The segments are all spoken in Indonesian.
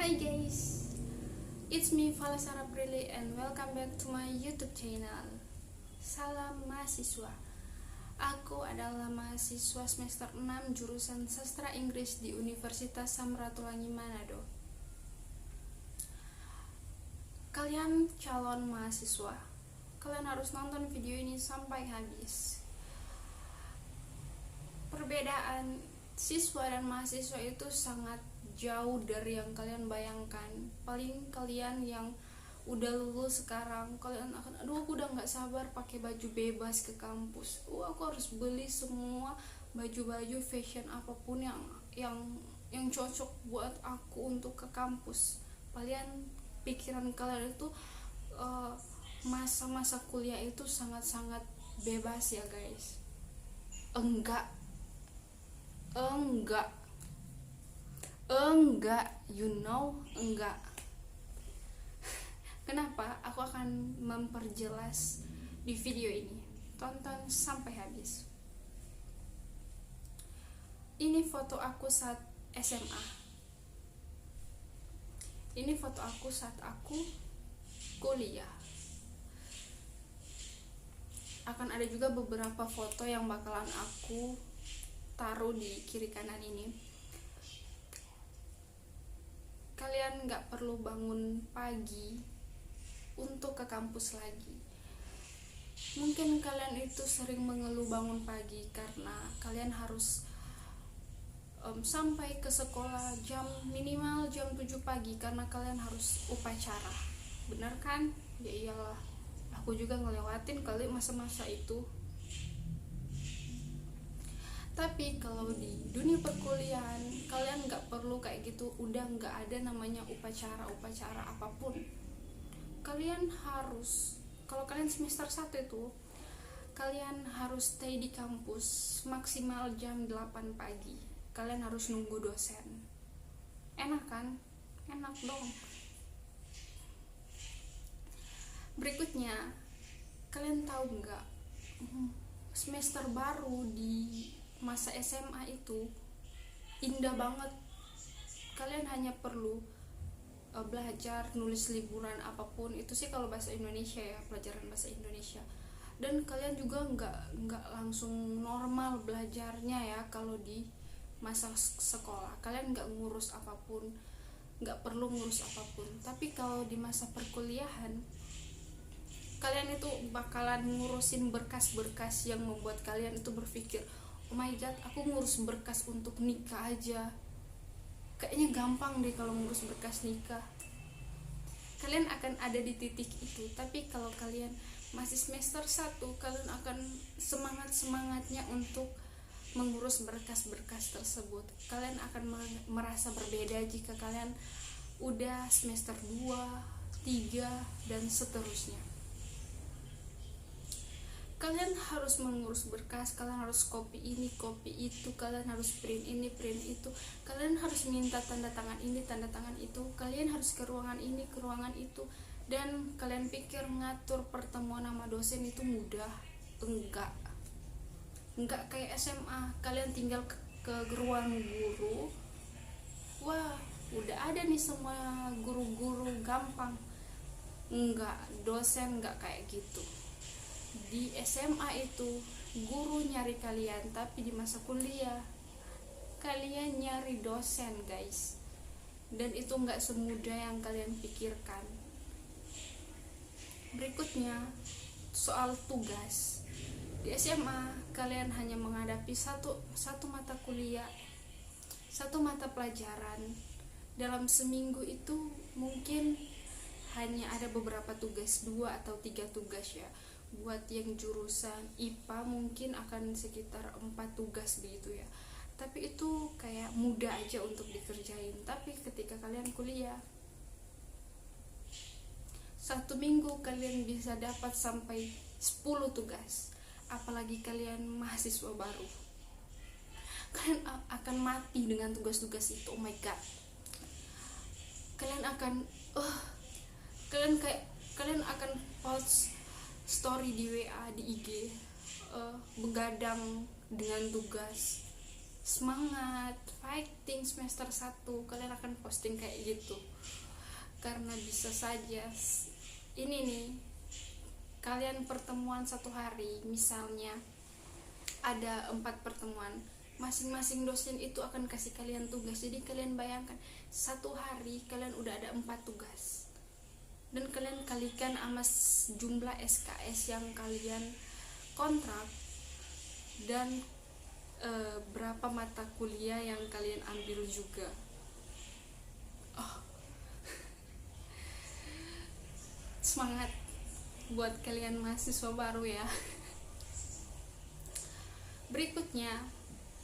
Hi guys, it's me Falasara Prilly and welcome back to my YouTube channel. Salam mahasiswa. Aku adalah mahasiswa semester 6 jurusan Sastra Inggris di Universitas Samratulangi Manado. Kalian calon mahasiswa, kalian harus nonton video ini sampai habis. Perbedaan siswa dan mahasiswa itu sangat jauh dari yang kalian bayangkan. Paling kalian yang udah lulus sekarang, kalian akan aku udah gak sabar pakai baju bebas ke kampus. Aku harus beli semua baju-baju fashion apapun yang cocok buat aku untuk ke kampus. Pikiran kalian itu masa-masa kuliah itu sangat-sangat bebas ya guys. Enggak, enggak. Kenapa? Aku akan memperjelas di video ini. Tonton sampai habis. Ini foto aku saat SMA. Ini foto aku saat aku kuliah. Akan ada juga beberapa foto yang bakalan aku taruh di kiri kanan ini. Kalian gak perlu bangun pagi untuk ke kampus lagi. Mungkin kalian itu sering mengeluh bangun pagi karena kalian harus sampai ke sekolah minimal jam 7 pagi karena kalian harus upacara. Bener kan? Ya iyalah, aku juga ngelewatin kali masa-masa itu. Tapi kalau di dunia perkuliahan kalian gak perlu kayak gitu. Udah gak ada namanya upacara apapun. Kalian harus, kalau kalian semester 1 itu, kalian harus stay di kampus maksimal jam 8 pagi. Kalian harus nunggu dosen. Enak kan? Enak dong. Berikutnya, kalian tahu gak, semester baru di masa SMA itu indah banget. Kalian hanya perlu belajar, nulis liburan apapun itu sih kalau bahasa Indonesia ya, pelajaran bahasa Indonesia. Dan kalian juga nggak langsung normal belajarnya ya. Kalau di masa sekolah kalian nggak ngurus apapun, nggak perlu ngurus apapun. Tapi kalau di masa perkuliahan kalian itu bakalan ngurusin berkas-berkas yang membuat kalian itu berpikir, oh my god, aku ngurus berkas untuk nikah aja kayaknya gampang deh kalau ngurus berkas nikah. Kalian akan ada di titik itu. Tapi kalau kalian masih semester 1, kalian akan semangatnya untuk mengurus berkas-berkas tersebut. Kalian akan merasa berbeda jika kalian udah semester 2, 3, dan seterusnya. Kalian harus mengurus berkas, kalian harus copy ini, copy itu, kalian harus print ini, print itu, kalian harus minta tanda tangan ini, tanda tangan itu, kalian harus ke ruangan ini, ke ruangan itu. Dan kalian pikir ngatur pertemuan sama dosen itu mudah? Enggak kayak SMA, kalian tinggal ke ruang guru, wah udah ada nih semua guru-guru, gampang. Enggak, dosen enggak kayak gitu. Di SMA itu guru nyari kalian, tapi di masa kuliah kalian nyari dosen guys. Dan itu gak semudah yang kalian pikirkan. Berikutnya soal tugas. Di SMA kalian hanya menghadapi satu mata kuliah, satu mata pelajaran. Dalam seminggu itu mungkin hanya ada beberapa tugas, 2 atau 3 tugas ya. Buat yang jurusan IPA mungkin akan sekitar 4 tugas begitu ya. Tapi itu kayak mudah aja untuk dikerjain. Tapi ketika kalian kuliah, 1 minggu kalian bisa dapat sampai 10 tugas. Apalagi kalian mahasiswa baru, kalian akan mati dengan tugas-tugas itu. Oh my god, kalian akan post story di WA, di IG, begadang dengan tugas. semangat, fighting semester 1 kalian akan posting kayak gitu. Karena bisa saja ini nih, kalian pertemuan satu hari, misalnya ada 4 pertemuan, masing-masing dosen itu akan kasih kalian tugas. Jadi kalian bayangkan satu hari kalian udah ada 4 tugas, dan kalian kalikan sama jumlah SKS yang kalian kontrak, dan berapa mata kuliah yang kalian ambil juga. Oh, semangat buat kalian mahasiswa baru ya. Berikutnya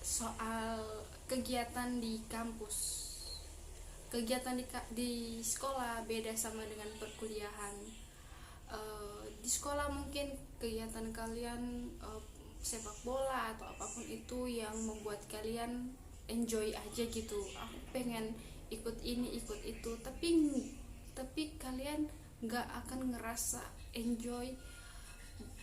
soal kegiatan di kampus. Kegiatan di sekolah beda sama dengan perkuliahan. Di sekolah mungkin kegiatan kalian sepak bola atau apapun itu yang membuat kalian enjoy aja gitu. Aku pengen ikut ini ikut itu, tapi kalian nggak akan ngerasa enjoy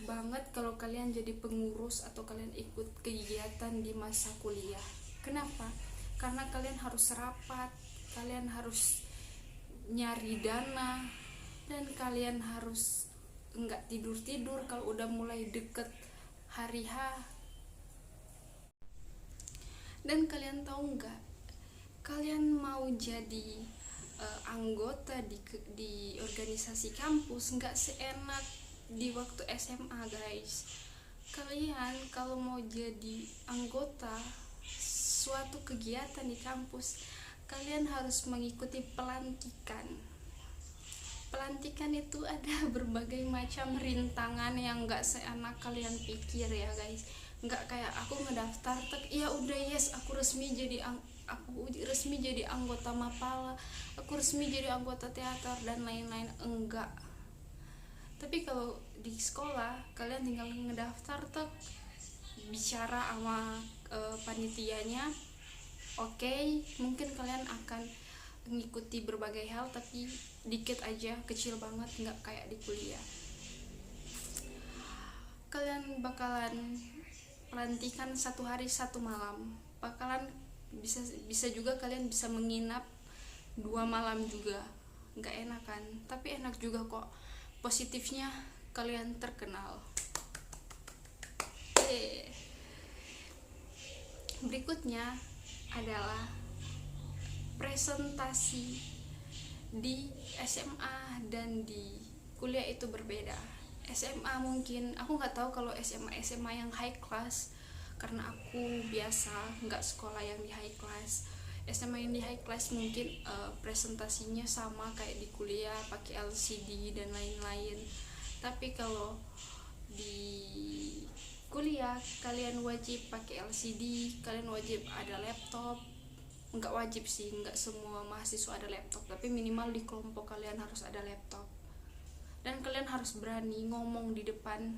banget kalau kalian jadi pengurus atau kalian ikut kegiatan di masa kuliah. Kenapa? Karena kalian harus rapat, kalian harus nyari dana, dan kalian harus nggak tidur kalau udah mulai deket hari H. Dan kalian tahu nggak, kalian mau jadi anggota di organisasi kampus nggak seenak di waktu SMA guys. Kalian kalau mau jadi anggota suatu kegiatan di kampus, kalian harus mengikuti pelantikan. Pelantikan itu ada berbagai macam rintangan yang nggak seenak kalian pikir ya guys. Nggak kayak aku ngedaftar ya udah yes aku resmi jadi anggota Mapala, aku resmi jadi anggota teater dan lain-lain. Enggak. Tapi kalau di sekolah kalian tinggal ngedaftar bicara sama panitianya, oke, mungkin kalian akan mengikuti berbagai hal, tapi dikit aja, kecil banget, nggak kayak di kuliah. Kalian bakalan pelantikan 1 hari 1 malam, bakalan bisa juga kalian bisa menginap 2 malam juga. Nggak enak kan, tapi enak juga kok. Positifnya kalian terkenal. Berikutnya adalah presentasi. Di SMA dan di kuliah itu berbeda. SMA mungkin aku nggak tahu kalau SMA yang high class, karena aku biasa nggak sekolah yang di high class. SMA yang di high class mungkin presentasinya sama kayak di kuliah, pakai LCD dan lain-lain. Tapi kalau di kuliah kalian wajib pakai LCD, kalian wajib ada laptop. Nggak wajib sih, nggak semua mahasiswa ada laptop, tapi minimal di kelompok kalian harus ada laptop. Dan kalian harus berani ngomong di depan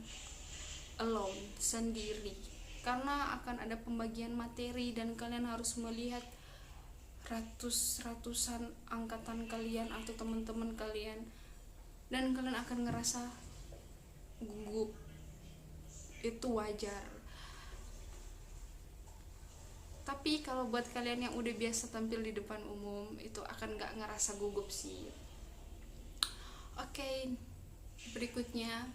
alone, sendiri, karena akan ada pembagian materi dan kalian harus melihat ratusan angkatan kalian atau teman-teman kalian, dan kalian akan ngerasa gugup. Itu wajar. Tapi kalau buat kalian yang udah biasa tampil di depan umum, itu akan gak ngerasa gugup sih. Oke, berikutnya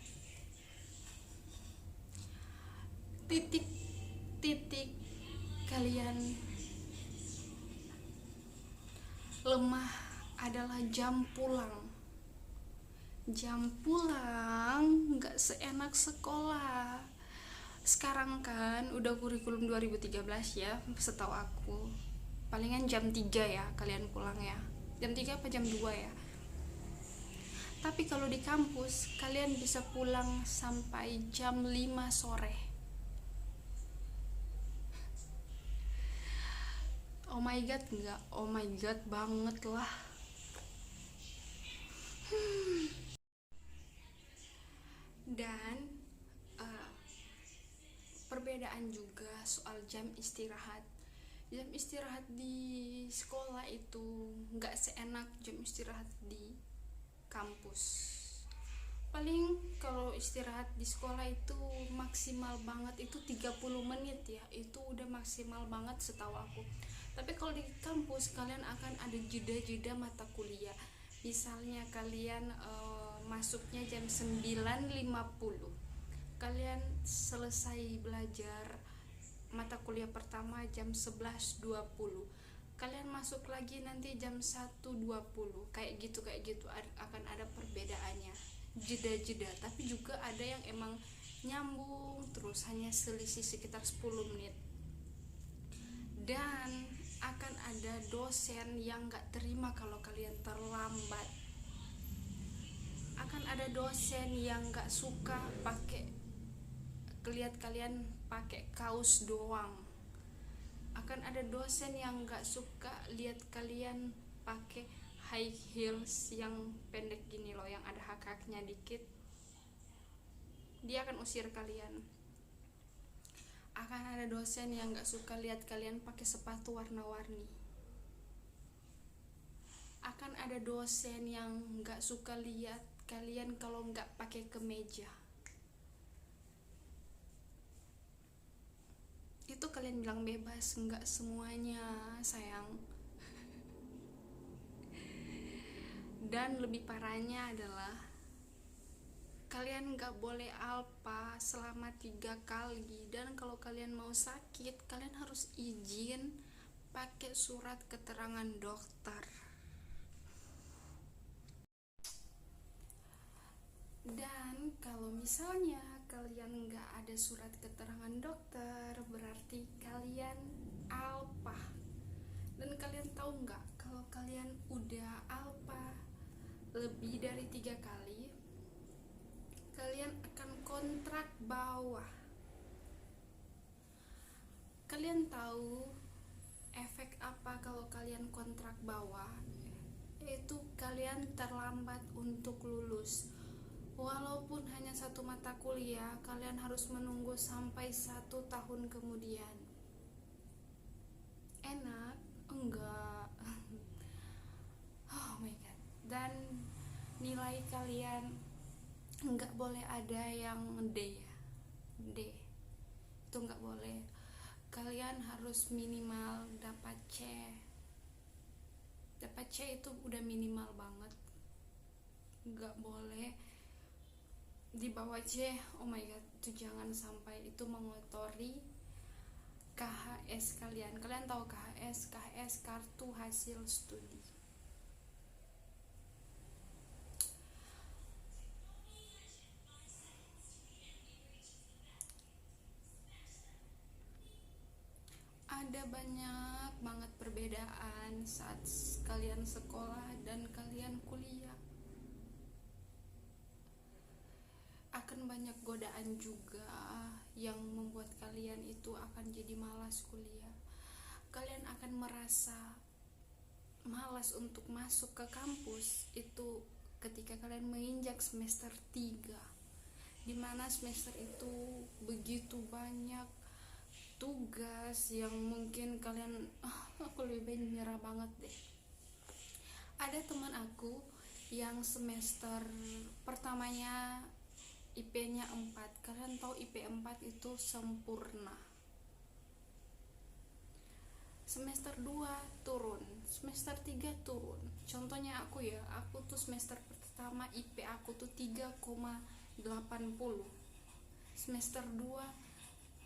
titik kalian lemah adalah jam pulang. Jam pulang gak seenak sekolah. Sekarang kan udah kurikulum 2013 ya, setahu aku palingan jam 3 ya kalian pulang ya, jam 3 apa jam 2 ya. Tapi kalau di kampus kalian bisa pulang sampai jam 5 sore. Oh my god, enggak, oh my god banget lah. Dan perbedaan juga soal jam istirahat. Jam istirahat di sekolah itu nggak seenak jam istirahat di kampus. Paling kalau istirahat di sekolah itu maksimal banget itu 30 menit ya, itu udah maksimal banget setahu aku. Tapi kalau di kampus kalian akan ada jeda-jeda mata kuliah. Misalnya kalian masuknya jam 9.50, kalian selesai belajar mata kuliah pertama jam 11.20, kalian masuk lagi nanti jam 1.20, kayak gitu akan ada perbedaannya, jeda-jeda. Tapi juga ada yang emang nyambung terus, hanya selisih sekitar 10 menit. Dan akan ada dosen yang gak terima kalau kalian terlambat. Akan ada dosen yang gak suka lihat kalian pakai kaos doang. Akan ada dosen yang gak suka lihat kalian pakai high heels yang pendek gini loh, yang ada hak-haknya dikit. Dia akan usir kalian. Akan ada dosen yang gak suka lihat kalian pakai sepatu warna-warni. Akan ada dosen yang gak suka lihat kalian kalau gak pakai kemeja. Itu kalian bilang bebas, enggak semuanya sayang. Dan lebih parahnya adalah kalian enggak boleh alpa selama 3 kali. Dan kalau kalian mau sakit, kalian harus izin pakai surat keterangan dokter. Dan kalau misalnya kalian nggak ada surat keterangan dokter, berarti kalian alpa. Dan kalian tahu nggak, kalau kalian udah alpa lebih dari 3 kali, kalian akan kontrak bawah. Kalian tahu efek apa kalau kalian kontrak bawah? Yaitu kalian terlambat untuk lulus. Walaupun hanya 1 mata kuliah, kalian harus menunggu sampai 1 tahun kemudian. Enak? Enggak. Oh my god. Dan nilai kalian enggak boleh ada yang D. Itu enggak boleh. Kalian harus minimal dapat C. Dapat C itu udah minimal banget. Enggak boleh di bawah C. Oh my god, itu jangan sampai itu mengotori KHS kalian. Kalian tahu KHS kartu hasil studi. Ada banyak banget perbedaan saat kalian sekolah dan kalian kuliah. Akan banyak godaan juga yang membuat kalian itu akan jadi malas kuliah. Kalian akan merasa malas untuk masuk ke kampus itu ketika kalian menginjak semester 3, dimana semester itu begitu banyak tugas yang mungkin kalian aku lebih baik nyerah banget deh. Ada teman aku yang semester pertamanya IP-nya 4. Kalian tahu IP 4 itu sempurna. Semester 2 turun, semester 3 turun. Contohnya aku tuh semester pertama IP aku tuh 3,80. Semester 2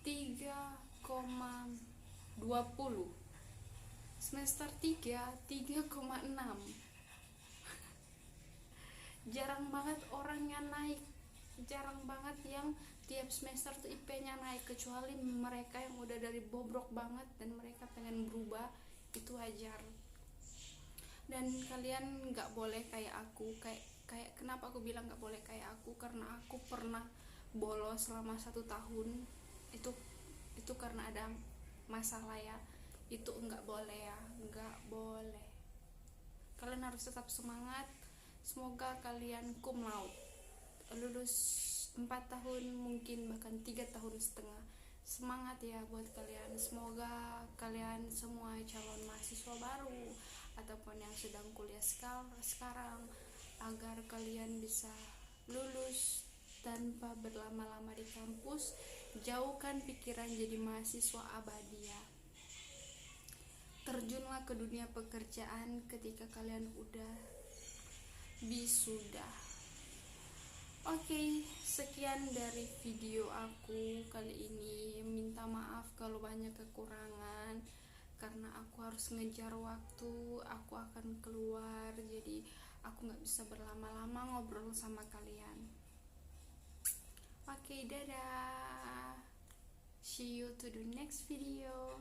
3,20. Semester 3 3,6. Jarang banget orangnya naik. Jarang banget yang tiap semester tuh IP-nya naik, kecuali mereka yang udah dari bobrok banget dan mereka pengen berubah, itu wajar. Dan kalian nggak boleh kayak aku. Kayak kenapa aku bilang nggak boleh kayak aku? Karena aku pernah bolos selama 1 tahun. Itu karena ada masalah ya. Itu nggak boleh ya, nggak boleh. Kalian harus tetap semangat. Semoga kalian cum laude, lulus 4 tahun, mungkin bahkan 3,5 tahun. Semangat ya buat kalian. Semoga kalian semua calon mahasiswa baru ataupun yang sedang kuliah sekarang, agar kalian bisa lulus tanpa berlama-lama di kampus. Jauhkan pikiran jadi mahasiswa abadi ya. Terjunlah ke dunia pekerjaan ketika kalian udah wisuda. Oke, sekian dari video aku kali ini. Minta maaf kalau banyak kekurangan karena aku harus ngejar waktu. Aku akan keluar, jadi aku gak bisa berlama-lama ngobrol sama kalian. Oke, dadah. See you to the next video.